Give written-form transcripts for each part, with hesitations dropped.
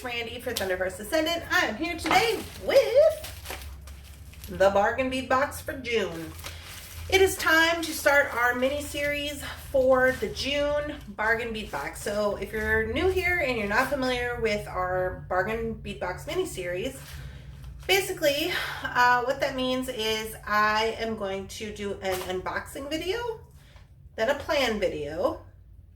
Randy for Thunderhorse Descendant. I am here today with the Bargain Bead Box for June. It is time to start our mini-series for the June Bargain Bead Box. So if you're new here and you're not familiar with our Bargain Bead Box mini-series, basically what that means is I am going to do an unboxing video, then a plan video,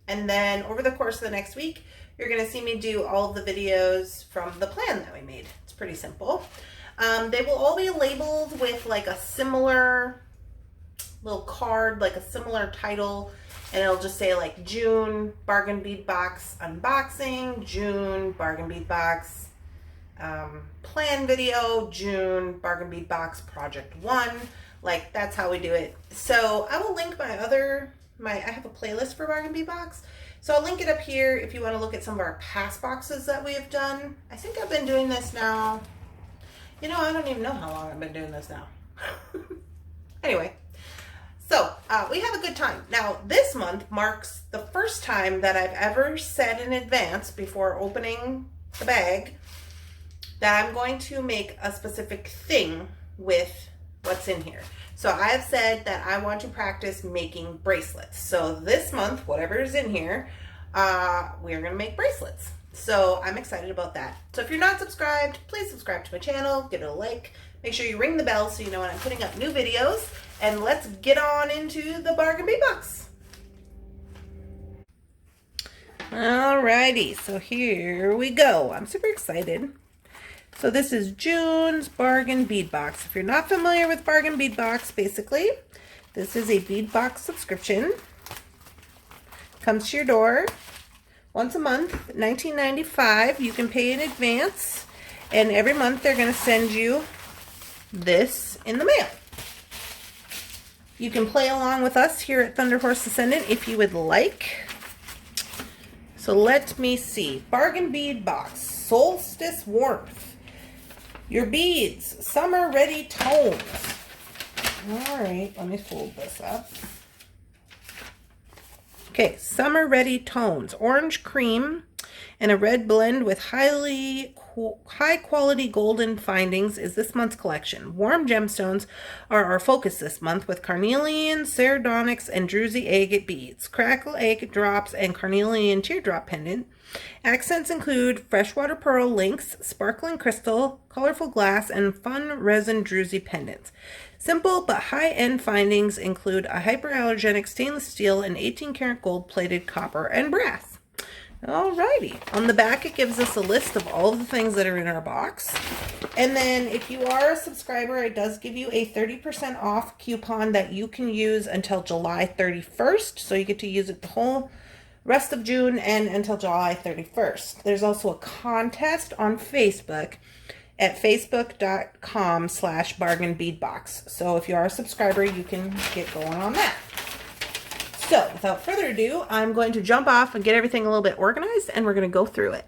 and then over the course of the next week, you're going to see me do all of the videos from the plan that we made. It's pretty simple. They will all be labeled with like a similar little card, like a similar title, and it'll just say like June Bargain Bead Box Unboxing, June Bargain Bead Box Plan Video, June Bargain Bead Box Project 1. Like, that's how we do it. So I will link I have a playlist for Bargain Bead Box. So I'll link it up here if you want to look at some of our past boxes that we have done. I think I've been doing this now. You know, I don't even know how long I've been doing this now. Anyway, so we have a good time. Now, this month marks the first time that I've ever said in advance before opening the bag that I'm going to make a specific thing with what's in here. So I have said that I want to practice making bracelets. So this month, whatever is in here, we're going to make bracelets. So I'm excited about that. So if you're not subscribed, please subscribe to my channel, give it a like, make sure you ring the bell so you know when I'm putting up new videos, and let's get on into the Bargain Bead Box. Alrighty, so here we go. I'm super excited. So this is June's Bargain Bead Box. If you're not familiar with Bargain Bead Box, basically, this is a bead box subscription. Comes to your door once a month, $19.95. You can pay in advance, and every month they're going to send you this in the mail. You can play along with us here at Thunderhorse Descendant if you would like. So let me see. Bargain Bead Box, Solstice Warmth. Your beads, summer ready tones. All right, let me fold this up. Okay, summer ready tones, orange cream and a red blend with high quality golden findings is this month's collection. Warm gemstones are our focus this month with Carnelian, Sardonyx, and Druzy Egg Beads, Crackle Egg Drops, and Carnelian Teardrop Pendant. Accents include freshwater pearl links, sparkling crystal, colorful glass, and fun resin druzy pendants. Simple but high-end findings include a hyperallergenic stainless steel and 18-karat gold-plated copper and brass. Alrighty. On the back, it gives us a list of all of the things that are in our box. And then if you are a subscriber, it does give you a 30% off coupon that you can use until July 31st. So you get to use it the whole rest of June and until July 31st. There's also a contest on Facebook at facebook.com/bargainbeadbox. So if you are a subscriber, you can get going on that. So without further ado, I'm going to jump off and get everything a little bit organized, and we're going to go through it.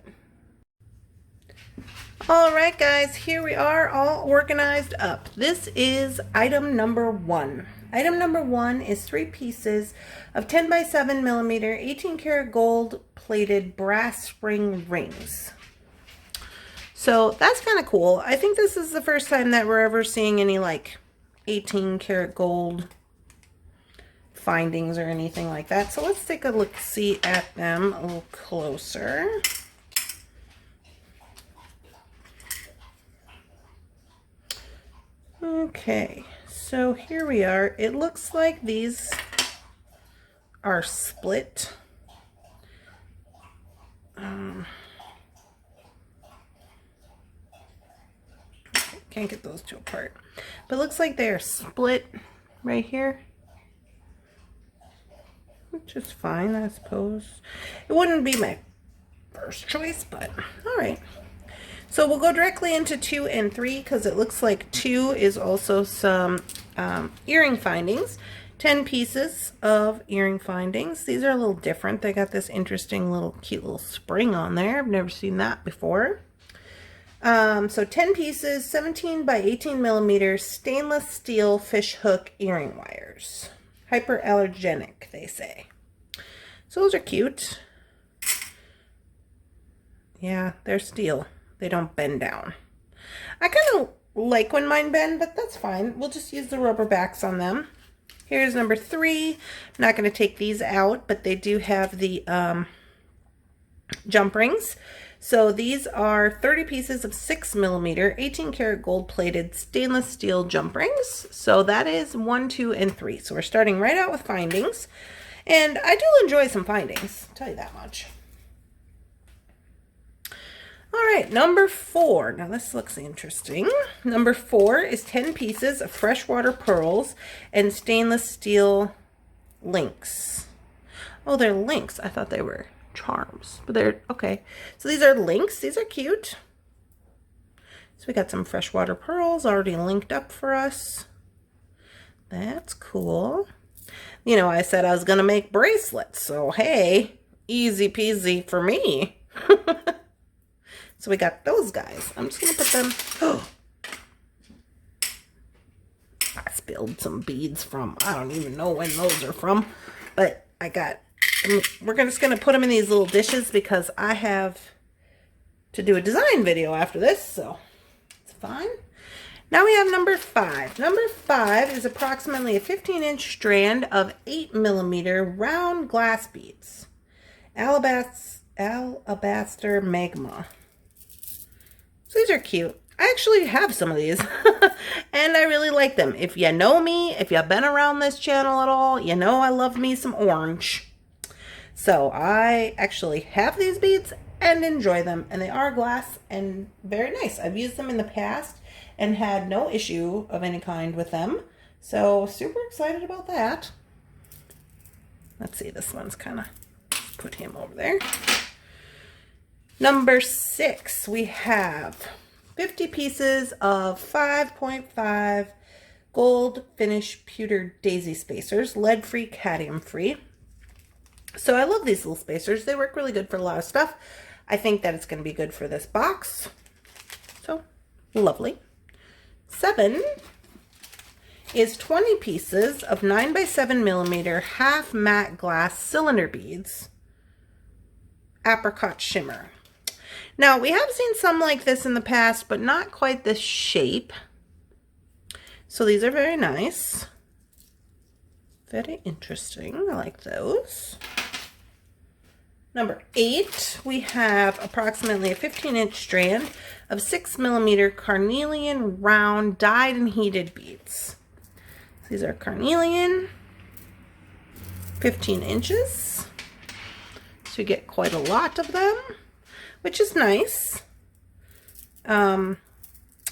All right, guys, here we are all organized up. This is item number 1. Item number 1 is 3 pieces of 10 by 7 millimeter 18-karat gold plated brass spring rings. So that's kind of cool. I think this is the first time that we're ever seeing any like 18-karat gold findings or anything like that. So let's take a look, see at them a little closer. Okay, so here we are. It looks like these are split. Can't get those two apart, but it looks like they are split right here, which is fine, I suppose. It wouldn't be my first choice, but all right. So we'll go directly into 2 and 3 because it looks like 2 is also some earring findings. 10 pieces of earring findings. These are a little different. They got this interesting little cute little spring on there. I've never seen that before. So 10 pieces, 17 by 18 millimeters, stainless steel fish hook earring wires. Hyperallergenic, they say. So those are cute. Yeah, they're steel. they don't bend down. I kind of like when mine bend, but that's fine. We'll just use the rubber backs on them. Here's number 3. I'm not going to take these out, but they do have the jump rings. So these are 30 pieces of 6mm, 18 karat gold plated stainless steel jump rings. So that is 1, 2, and 3. So we're starting right out with findings. And I do enjoy some findings, I'll tell you that much. All right, number 4. Now this looks interesting. Number 4 is 10 pieces of freshwater pearls and stainless steel links. Oh, they're links. I thought they were charms, but they're okay. So these are links. These are cute. So we got some freshwater pearls already linked up for us. That's cool. You know, I said I was going to make bracelets, so hey, easy peasy for me. So we got those guys. I'm just going to put them... Oh, I spilled some beads from... I don't even know when those are from. But I got... we're just going to put them in these little dishes because I have to do a design video after this. So it's fine. Now we have number 5. Number 5 is approximately a 15-inch strand of 8mm round glass beads. Alabaster magma. These are cute. I actually have some of these and I really like them. If you know me, if you've been around this channel at all, you know I love me some orange. So I actually have these beads and enjoy them, and they are glass and very nice. I've used them in the past and had no issue of any kind with them. So super excited about that. Let's see, this one's kind of, put him over there. Number 6, we have 50 pieces of 5.5 gold finish pewter daisy spacers, lead-free, cadmium-free. So I love these little spacers. They work really good for a lot of stuff. I think that it's going to be good for this box. So, lovely. 7 is 20 pieces of 9x7mm half matte glass cylinder beads, apricot shimmer. Now, we have seen some like this in the past, but not quite this shape. So these are very nice. Very interesting. I like those. Number 8, we have approximately a 15-inch strand of 6mm carnelian round dyed and heated beads. These are carnelian, 15 inches. So you get quite a lot of them, which is nice. I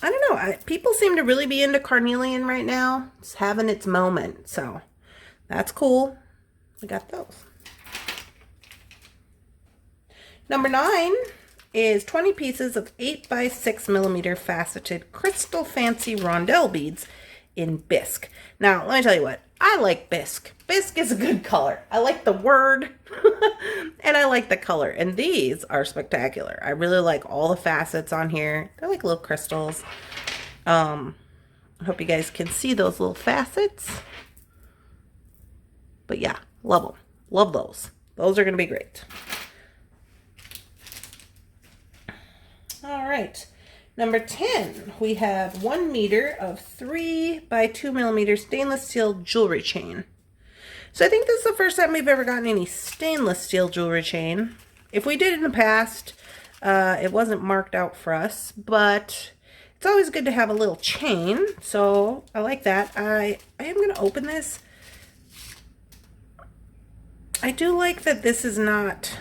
don't know. People seem to really be into carnelian right now. It's having its moment. So that's cool. We got those. Number 9 is 20 pieces of 8x6mm faceted crystal fancy Rondelle beads in bisque. Now, let me tell you what. I like bisque. Bisque is a good color. I like the word and I like the color. And these are spectacular. I really like all the facets on here. They're like little crystals. I hope you guys can see those little facets. But yeah, love them. Love those. Those are going to be great. All right. Number 10, we have 1 meter of 3x2mm stainless steel jewelry chain. So I think this is the first time we've ever gotten any stainless steel jewelry chain. If we did in the past, it wasn't marked out for us, but it's always good to have a little chain. So I like that. I am going to open this. I do like that this is not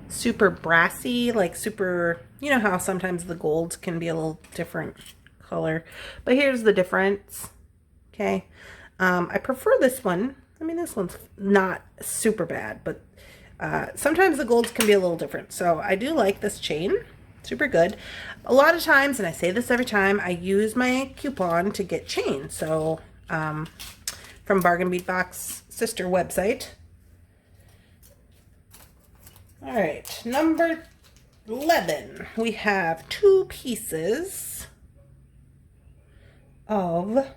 super brassy, like super, you know how sometimes the golds can be a little different color, but here's the difference. Okay. I prefer this one. I mean, this one's not super bad, but sometimes the golds can be a little different. So I do like this chain. Super good. A lot of times, and I say this every time, I use my coupon to get chain. So from Bargain Bead Box sister website. All right, number 11, we have 2 pieces of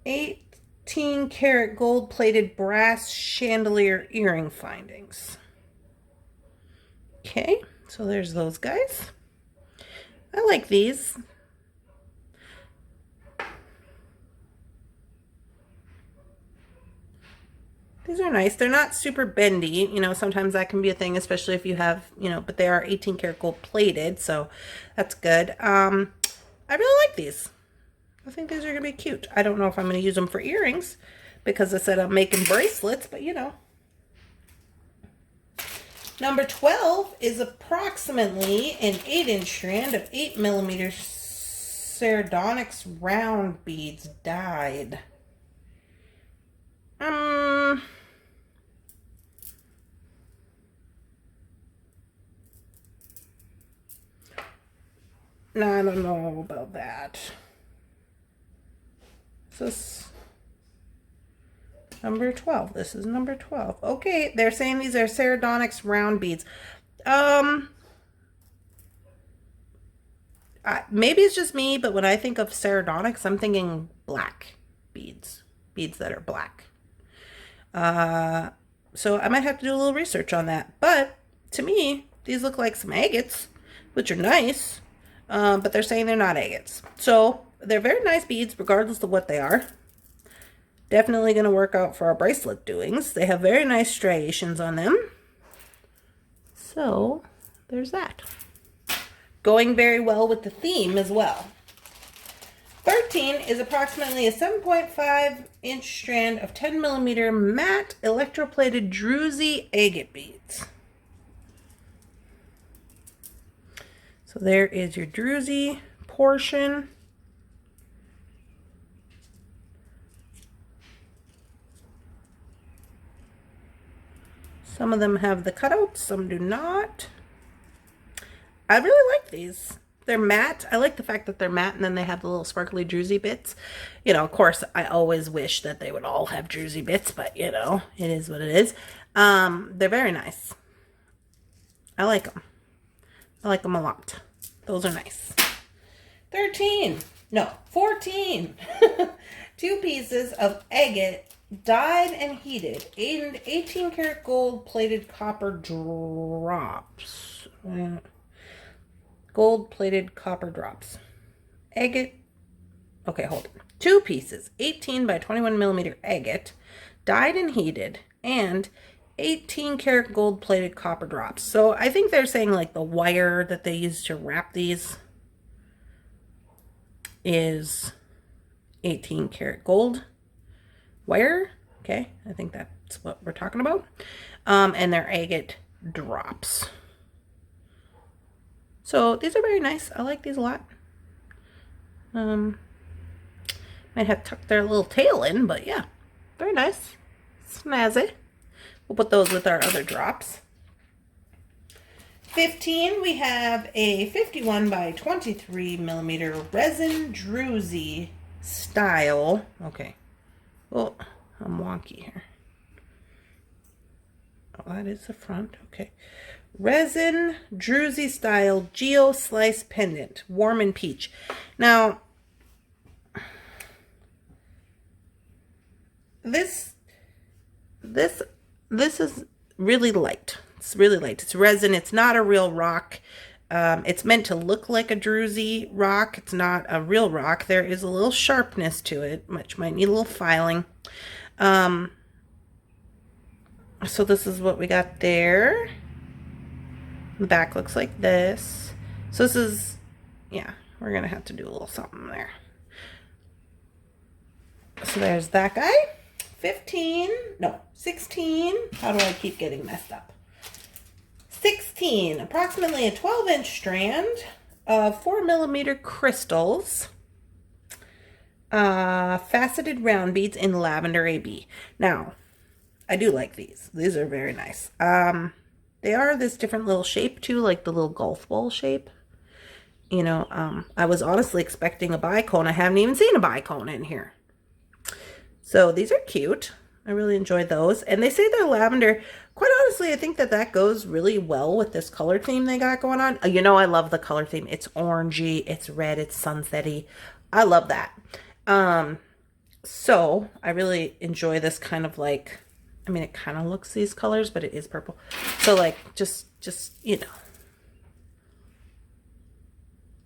18 karat gold plated brass chandelier earring findings. Okay, So there's those guys. I like these. These are nice. They're not super bendy. You know, sometimes that can be a thing, especially if you have, you know, but they are 18 karat gold plated, so that's good. I really like these. I think these are going to be cute. I don't know if I'm going to use them for earrings because I said I'm making bracelets, but you know. Number 12 is approximately an 8-inch strand of 8mm Sardonyx round beads dyed. I don't know about that. This is number 12. This is number 12. Okay, they're saying these are Sardonyx round beads. Maybe it's just me, but when I think of Sardonyx, I'm thinking black beads. Beads that are black. So I might have to do a little research on that. But to me, these look like some agates, which are nice. But they're saying they're not agates. So they're very nice beads, regardless of what they are. Definitely going to work out for our bracelet doings. They have very nice striations on them. So there's that. Going very well with the theme as well. 13 is approximately a 7.5-inch strand of 10mm matte electroplated Druzy Egg Beads. So there is your Druzy portion. Some of them have the cutouts, some do not. I really like these. They're matte. I like the fact that they're matte and then they have the little sparkly Druzy bits. You know, of course, I always wish that they would all have Druzy bits, but you know, it is what it is. They're very nice. I like them. I like them a lot. Those are nice. 14. 2 pieces of agate dyed and heated in 18 karat gold plated copper drops. Gold plated copper drops. Agate. Okay, hold it. 2 pieces, 18 by 21mm agate, dyed and heated, and 18 karat gold plated copper drops. So I think they're saying like the wire that they use to wrap these is 18 karat gold wire. Okay, I think that's what we're talking about. And they're agate drops. So these are very nice. I like these a lot. Might have tucked their little tail in, but yeah, very nice. Snazzy. We'll put those with our other drops. 15, we have a 51 by 23mm resin Druzy style. Okay. Oh, I'm wonky here. Oh, that is the front. Okay. Resin Druzy style geo slice pendant, warm and peach. Now, this is really light. It's really light. It's resin. It's not a real rock. It's meant to look like a Druzy rock. It's not a real rock. There is a little sharpness to it, which might need a little filing. So this is what we got there. The back looks like this. So this is, yeah, we're going to have to do a little something there. So there's that guy. 16. How do I keep getting messed up? 16, approximately a 12-inch strand of 4mm crystals. Faceted round beads in Lavender AB. Now, I do like these. These are very nice. They are this different little shape too, like the little golf ball shape. You know, I was honestly expecting a bicone. I haven't even seen a bicone in here. So these are cute. I really enjoy those. And they say they're lavender. Quite honestly, I think that that goes really well with this color theme they got going on. You know, I love the color theme. It's orangey, it's red, it's sunsetty. I love that. So I really enjoy this kind of like, I mean, it kind of looks these colors, but it is purple. So like, just, you know,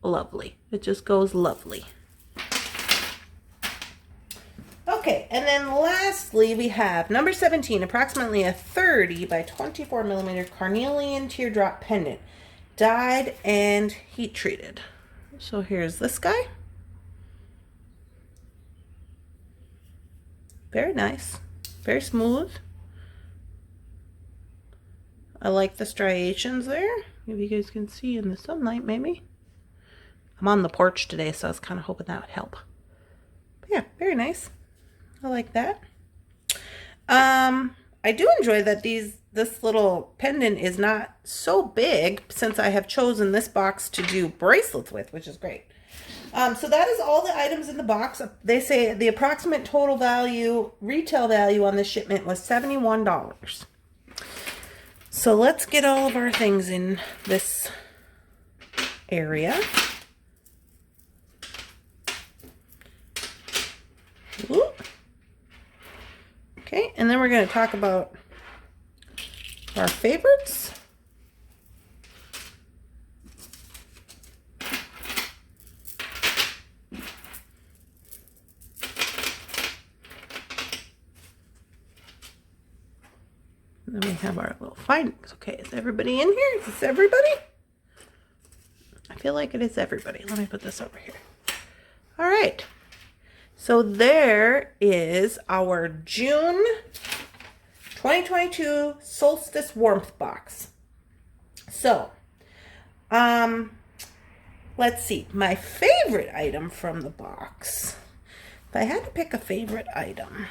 lovely. It just goes lovely. Okay, and then lastly, we have number 17, approximately a 30 by 24 millimeter Carnelian Teardrop pendant, dyed and heat treated. So here's this guy. Very nice, very smooth. I like the striations there. Maybe you guys can see in the sunlight, maybe. I'm on the porch today, so I was kind of hoping that would help. But yeah, very nice. I like that. I do enjoy that this little pendant is not so big, since I have chosen this box to do bracelets with, which is great. So that is all the items in the box. They say the approximate total value, retail value on this shipment was $71. So let's get all of our things in this area. Ooh. Okay, and then we're going to talk about our favorites. And then we have our little findings. Okay, is everybody in here? Is this everybody? I feel like it is everybody. Let me put this over here. All right. So there is our June 2022 Solstice Warmth Box. So, let's see. My favorite item from the box. If I had to pick a favorite item.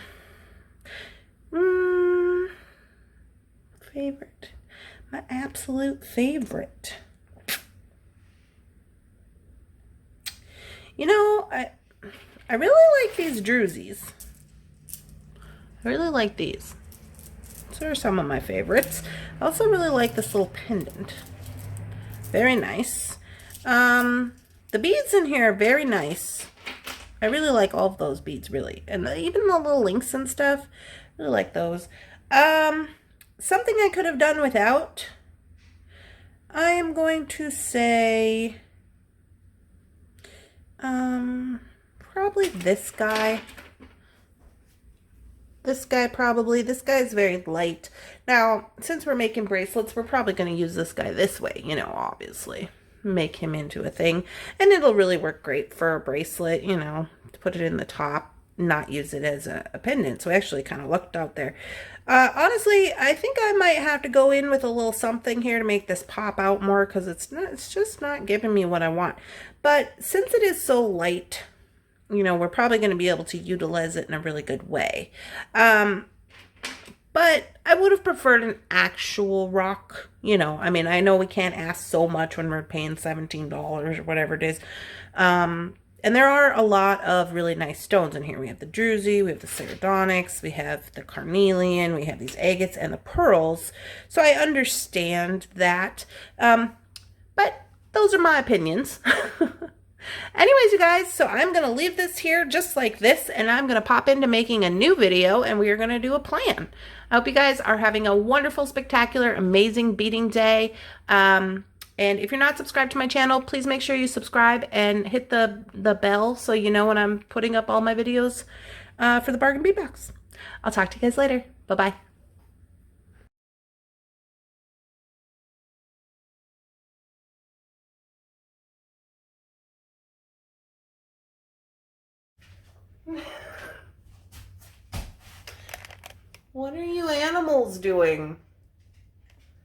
Favorite. My absolute favorite. You know, I really like these Druzys. I really like these. These are some of my favorites. I also really like this little pendant. Very nice. The beads in here are very nice. I really like all of those beads, really. And even the little links and stuff, I really like those. Something I could have done without, I am going to say, probably this guy. This guy probably. This guy's very light. Now, since we're making bracelets, we're probably going to use this guy this way, you know, obviously. Make him into a thing. And it'll really work great for a bracelet, you know, to put it in the top, not use it as a pendant. So I actually kind of looked out there. Honestly, I think I might have to go in with a little something here to make this pop out more, because it's just not giving me what I want. But since it is so light, you know, we're probably going to be able to utilize it in a really good way. But I would have preferred an actual rock, you know. I mean, I know we can't ask so much when we're paying $17 or whatever it is. And there are a lot of really nice stones in here. We have the Druzy, we have the Sardonyx, we have the Carnelian, we have these agates and the pearls. So I understand that. But those are my opinions. Anyways, you guys, so I'm going to leave this here just like this, and I'm going to pop into making a new video, and we are going to do a plan. I hope you guys are having a wonderful, spectacular, amazing beading day. And if you're not subscribed to my channel, please make sure you subscribe and hit the bell so you know when I'm putting up all my videos for the Bargain Bead Box. I'll talk to you guys later. Bye-bye. What are you animals doing?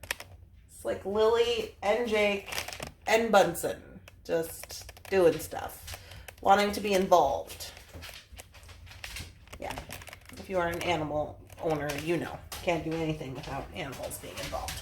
It's like Lily and Jake and Bunsen just doing stuff, wanting to be involved. Yeah, if you are an animal owner, you know, can't do anything without animals being involved.